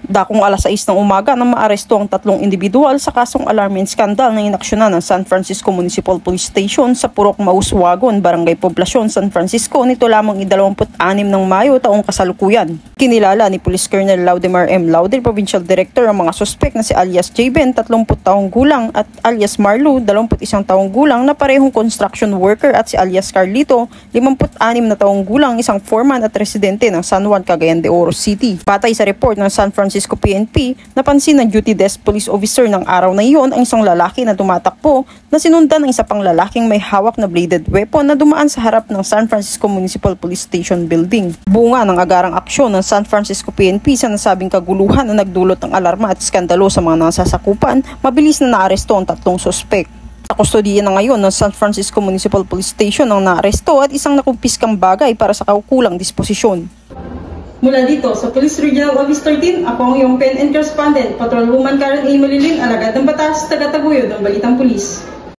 Dakong alas 6 ng umaga nang maaresto ang 3 individual sa kasong alarm and scandal na inaksyonan ng San Francisco Municipal Police Station sa Purok Mauswagon, Barangay Poblacion, San Francisco nito lamang 26 ng Mayo taong kasalukuyan. Kinilala ni Police Colonel Laudemar M. Lauder, Provincial Director, ang mga suspek na si alias J-Ben, 30 taong gulang, at alias Marlo, 21 taong gulang na parehong construction worker, at si alias Carlito, 56 na taong gulang, isang foreman at residente ng San Juan, Cagayan de Oro City. Patay sa report ng San Francisco PNP, napansin ng duty desk police officer ng araw na iyon ang isang lalaki na tumatakbo na sinundan ng isa pang lalaking may hawak na bladed weapon na dumaan sa harap ng San Francisco Municipal Police Station building. Bunga ng agarang aksyon ng San Francisco PNP sa nasabing kaguluhan na nagdulot ng alarma at skandalo sa mga nasasakupan, mabilis na naaresto ang 3 suspek. Sa kustodiya na ngayon ng San Francisco Municipal Police Station ang naaresto at isang nakumpiskang bagay para sa kaukulang disposisyon. Mula dito sa Police Regional Office 13, ako ang iyong pen and correspondent, Patrolwoman Karen A. Malilin, alagad ng batas, taga-taguyod ng Balitang Pulis.